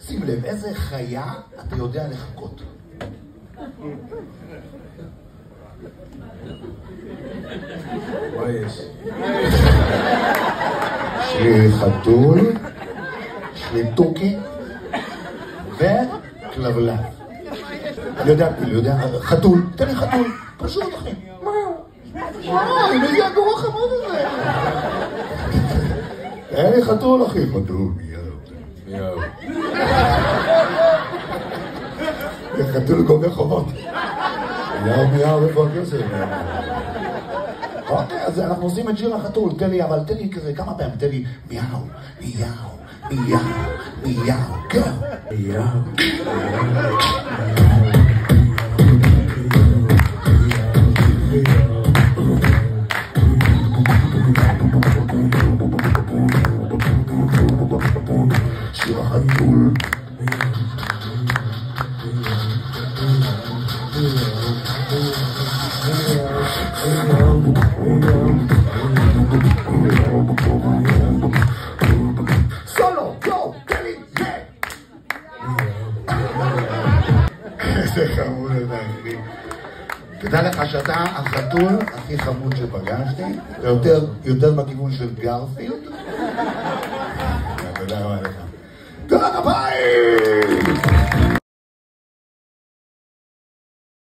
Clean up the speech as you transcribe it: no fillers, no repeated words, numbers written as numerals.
שים לב, איזה חיה אתה יודע לחכות? מה יש? יש לי חתול, יש לי תוכי וכלבלב. אני יודע, חתול, תן לי חתול, פשוט אחי. אני מגיע גרוע חמוד הזה. תן לי חתול אחי, חתול, מיהו. חתול גומר חובות. מיהו, איפה הכסף? אוקיי, אז אנחנו עושים את שיר החתול, תן לי כזה כמה פעמים, תן לי מיהו, מיהו, מיהו, מיהו, גו. מיהו. שיר החתול. סולו, גו, תן לי, איזה חמוד אתה, אחי. תדע לך שאתה החתול הכי חמוד שפגשתי, יותר בכיוון של גרפילד. תודה רבה לך. תודה רבה!